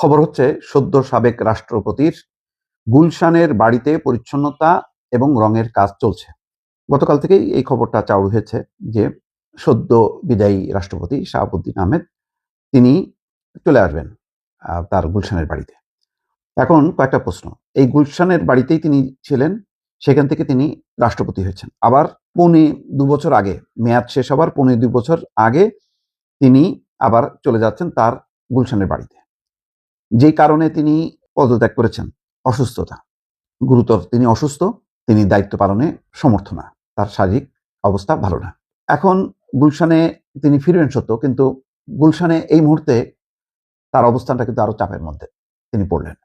খবর হচ্ছে সদ্য সাবেক রাষ্ট্রপতির গুলশানের বাড়িতে পরিচ্ছন্নতা এবং রঙের কাজ চলছে। গতকাল থেকেই এই খবরটা চাউর হয়েছে যে সদ্য বিদায়ী রাষ্ট্রপতি শাহাবুদ্দিন আহমেদ তিনি চলে আসবেন তার গুলশানের বাড়িতে। এখন কয়েকটা প্রশ্ন, এই গুলশানের বাড়িতেই তিনি ছিলেন, সেখান থেকে তিনি রাষ্ট্রপতি হয়েছেন, আবার 2.25 বছর আগে মেয়াদ শেষ হবার 2.25 বছর আগে তিনি আবার চলে যাচ্ছেন তার গুলশানের বাড়িতে। যেই কারণে তিনি পদত্যাগ করেছেন, অসুস্থতা গুরুতর, তিনি অসুস্থ, তিনি দায়িত্ব পালনে সমর্থ না, তার শারীরিক অবস্থা ভালো না। এখন গুলশানে তিনি ফিরবেন সত্য, কিন্তু গুলশানে এই মুহূর্তে তার অবস্থানটা কিন্তু আরো চাপের মধ্যে তিনি পড়লেন।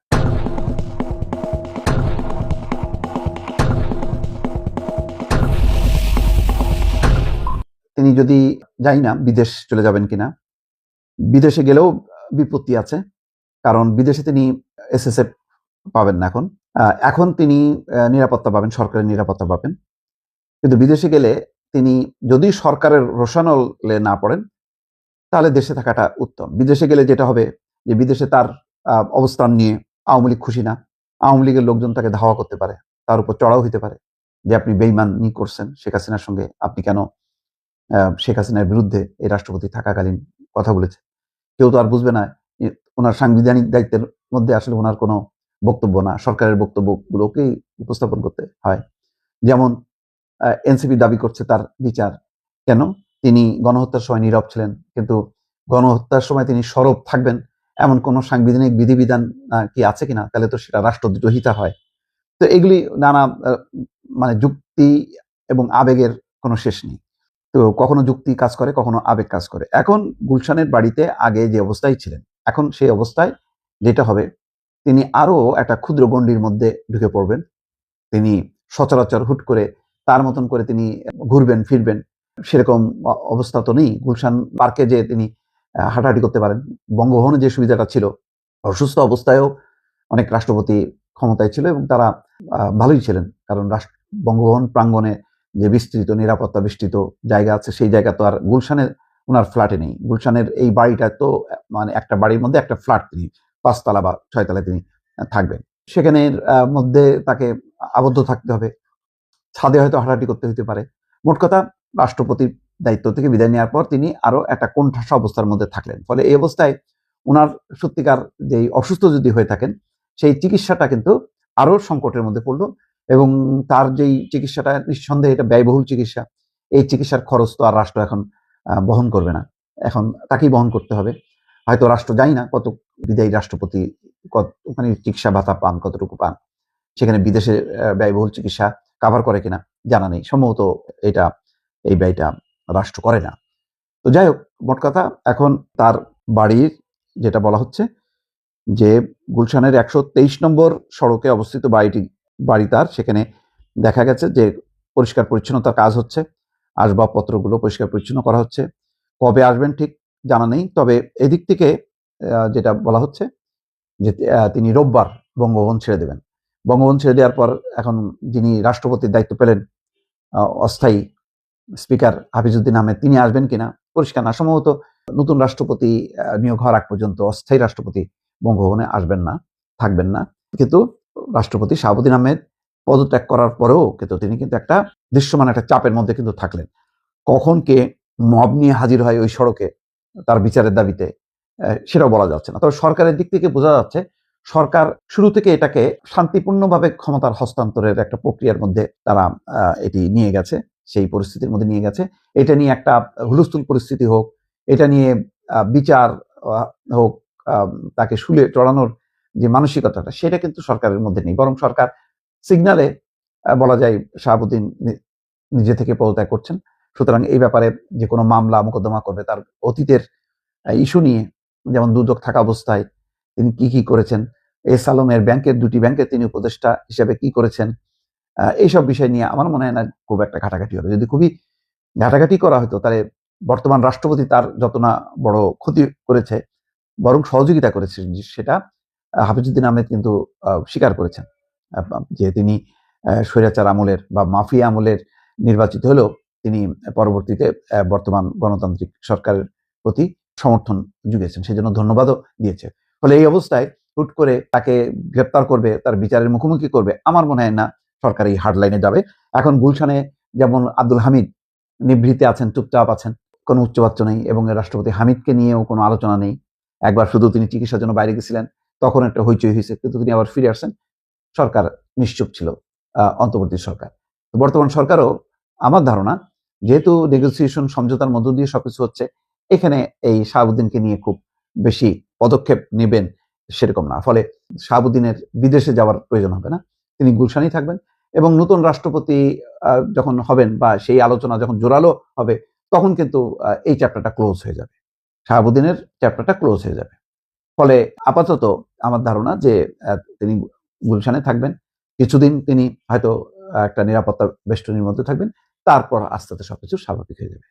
তিনি যদি যাই না বিদেশ চলে যাবেন কিনা, বিদেশে গেলেও বিপত্তি আছে, কারণ বিদেশে তিনি এসএসএফ পাবেন না। এখন তিনি নিরাপত্তা পাবেন, সরকারের নিরাপত্তা পাবেন, কিন্তু বিদেশে গেলে তিনি যদি সরকারের রোষানলে না পড়েন তাহলে দেশে থাকাটা উত্তম। বিদেশে গেলে যেটা হবে যে বিদেশে তার অবস্থান নিয়ে আওয়ামী লীগ খুশি না, আওয়ামী লীগের লোকজন তাকে ধাওয়া করতে পারে, তার উপর চড়াও হইতে পারে যে আপনি বেইমানি করছেন শেখ হাসিনার সঙ্গে, আপনি কেন শেখ হাসিনার বিরুদ্ধে এই রাষ্ট্রপতি থাকাকালীন কথা বলেছে। কেউ তো আর বুঝবে না ওনার সাংবিধানিক দায়িত্বের মধ্যে আসলে ওনার কোনো বক্তব্য না, সরকারের বক্তব্যগুলোকেই উপস্থাপন করতে হয়। যেমন এনসিপি দাবি করছে তার বিচার, কেন? তিনি গণহত্যার সময় নীরব ছিলেন, কিন্তু গণহত্যার সময় তিনি সরব থাকবেন এমন কোন সাংবিধানিক বিধিবিধান কি আছে কিনা? তাহলে তো সেটা রাষ্ট্রদ্রোহিতা হয়। তো এগুলি নানা মানে যুক্তি এবং আবেগের কোনো শেষ নেই। তো কখনো যুক্তি কাজ করে, কখনো আবেগ কাজ করে। এখন গুলশানের বাড়িতে আগে যে অবস্থায় ছিলেন, এখন সেই অবস্থায় যেটা হবে, তিনি আরো একটা ক্ষুদ্র গণ্ডির মধ্যে ঢুকে পড়বেন। তিনি সচরাচর হুট করে তার মতন করে তিনি ঘুরবেন ফিরবেন সেরকম অবস্থা তো নেই। গুলশান পার্কে যে তিনি হাঁটাহাঁটি করতে পারেন, বঙ্গভবনে যে সুবিধাটা ছিল, অসুস্থ অবস্থায়ও অনেক রাষ্ট্রপতি ক্ষমতায় ছিল এবং তারা ভালোই ছিলেন, কারণ বঙ্গভবন প্রাঙ্গণে যে বিস্তৃত নিরাপত্তা বিস্তৃত জায়গা আছে, সেই জায়গা তো আর গুলশানের ওনার ফ্ল্যাটে নেই। গুলশানের এই বাড়িটা তো মানে একটা বাড়ির মধ্যে একটা ফ্ল্যাট, তিনি 5 তলা বা 6 তলায় তিনি থাকবেন, সেখানের মধ্যে তাকে আবদ্ধ থাকতে হবে, ছাদে হয়তো হাঁটাহাঁটি করতে হতে পারে। মোট কথা, রাষ্ট্রপতির দায়িত্ব থেকে বিদায় নেওয়ার পর তিনি আরো একটা কোণঠাসা অবস্থার মধ্যে থাকলেন। ফলে এই অবস্থায় ওনার সত্যিকার যেই অসুস্থ যদি হয়ে থাকেন, সেই চিকিৎসাটা কিন্তু আরো সংকটের মধ্যে পড়লো, এবং তার যেই চিকিৎসাটা নিঃসন্দেহে এটা ব্যয়বহুল চিকিৎসা, এই চিকিৎসার খরচ তো আর রাষ্ট্র এখন বহন করবে না, এখন তাকেই বহন করতে হবে। হয়তো রাষ্ট্র জানি না কত বিদায়ী রাষ্ট্রপতি মানে চিকিৎসা ভাতা পান, কতটুকু পান, সেখানে বিদেশে ব্যয়বহুল চিকিৎসা কাভার করে কিনা জানা নেই, সম্ভবত এই ব্যয়টা রাষ্ট্র করে না। তো যাই হোক, মোট কথা, এখন তার বাড়ির যেটা বলা হচ্ছে যে গুলশানের 123 নম্বর সড়কে অবস্থিত বাড়ি তার, সেখানে দেখা গেছে যে পরিষ্কার পরিচ্ছন্নতার কাজ হচ্ছে, আসবাবপত্রগুলো পরিষ্কার পরিচ্ছন্ন করা হচ্ছে। কবে আসবেন ঠিক জানা নেই, তবে এদিক থেকে যেটা বলা হচ্ছে যে তিনি রোববার বঙ্গভবন ছেড়ে দেবেন। বঙ্গভবন ছেড়ে দেওয়ার পর এখন যিনি রাষ্ট্রপতির দায়িত্ব পেলেন, অস্থায়ী স্পিকার হাফিজউদ্দিন আহমেদ, তিনি আসবেন কিনা পরিষ্কার না। সম্ভবত নতুন রাষ্ট্রপতি নিয়োগ হওয়ার আগ পর্যন্ত অস্থায়ী রাষ্ট্রপতি বঙ্গভবনে আসবেন না, থাকবেন না। কিন্তু রাষ্ট্রপতি শাহাবুদ্দিন আহমেদ পদত্যাগ করার পরেও কিন্তু তিনি কিন্তু একটা দৃশ্যমান একটা চাপের মধ্যে কিন্তু থাকলেন। কখন কে মব নিয়ে হাজির হয় ওই সড়কে তার বিচারের দাবিতে, সেটাও বলা যাচ্ছে না। তবে সরকারের দিক থেকে বোঝা যাচ্ছে সরকার শুরু থেকে এটাকে শান্তিপূর্ণভাবে ক্ষমতার হস্তান্তরের একটা প্রক্রিয়ার মধ্যে তারা এটি নিয়ে গেছে, সেই পরিস্থিতির মধ্যে নিয়ে গেছে। এটা নিয়ে একটা হুলস্থুল পরিস্থিতি হোক, এটা নিয়ে বিচার হোক, তাকে শুলে চড়ানোর যে মানসিকতাটা, সেটা কিন্তু সরকারের মধ্যে নেই। বরং সরকার সিগনালে বলা যায় শাহাবুদ্দিন নিজে থেকে পদত্যাগ করছেন। সুতরাং এই ব্যাপারে যে কোনো মামলা মোকদ্দমা করবে তার অতীতের ইস্যু নিয়ে, যেমন দুদক থাকা অবস্থায় তিনি কি করেছেন, এস আলমের ব্যাংকের 2টি ব্যাংকের তিনি উপদেষ্টা হিসেবে কি করেছেন, এইসব বিষয় নিয়ে আমার মনে হয় না খুব একটা ঘাটাঘাটি হবে। যদি খুবই ঘাটাঘাটি করা হতো তাহলে বর্তমান রাষ্ট্রপতি তার যত না বড় ক্ষতি করেছে, বরং সহযোগিতা করেছে, সেটা হাফিজউদ্দিন আহমেদ কিন্তু স্বীকার করেছেন যে তিনি স্বৈরাচার আমলের বা মাফিয়া আমলের নির্বাচিত হলেও তিনি পরবর্তীতে বর্তমান গণতান্ত্রিক সরকারের প্রতি সমর্থন জুগিয়েছেন, সেজন্য ধন্যবাদও দিয়েছে। ফলে এই অবস্থায় হুট করে তাকে গ্রেপ্তার করবে, তার বিচারের মুখোমুখি করবে, আমার মনে হয় না সরকার এই হার্ড লাইনে যাবে। এখন গুলশানে যেমন আব্দুল হামিদ নিভৃতে আছেন, চুপচাপ আছেন, কোনো উচ্চবাচ্য নেই, এবং রাষ্ট্রপতি হামিদকে নিয়েও কোনো আলোচনা নেই। একবার শুধু তিনি চিকিৎসার জন্য বাইরে গেছিলেন, তখন একটা হইচই হয়েছে, কিন্তু তিনি আবার ফিরে আসছেন। সরকার নিশ্চুপ ছিল, অন্তর্বর্তী সরকার। বর্তমান সরকারও আমার ধারণা, যেহেতু নেগোসিয়েশন সমঝোতার মধ্য দিয়ে সবকিছু হচ্ছে, এখানে এই শাহাবুদ্দিনকে নিয়ে খুব বেশি পদক্ষেপ নেবেন সেরকম না। ফলে শাহাবুদ্দিনের বিদেশে যাওয়ার প্রয়োজন হবে না, তিনি গুলশানেই থাকবেন, এবং নতুন রাষ্ট্রপতি যখন হবেন বা সেই আলোচনা যখন জোরালো হবে, তখন কিন্তু এই চ্যাপ্টারটা ক্লোজ হয়ে যাবে, শাহাবুদ্দিনের চ্যাপ্টারটা ক্লোজ হয়ে যাবে। ফলে আপাতত আমার ধারণা যে তিনি গুলশানে থাকবেন, কিছুদিন তিনি হয়তো একটা নিরাপত্তা বেষ্টনীর মধ্যে থাকবেন, তারপর আস্তে আস্তে সবকিছু স্বাভাবিক হয়ে যাবে।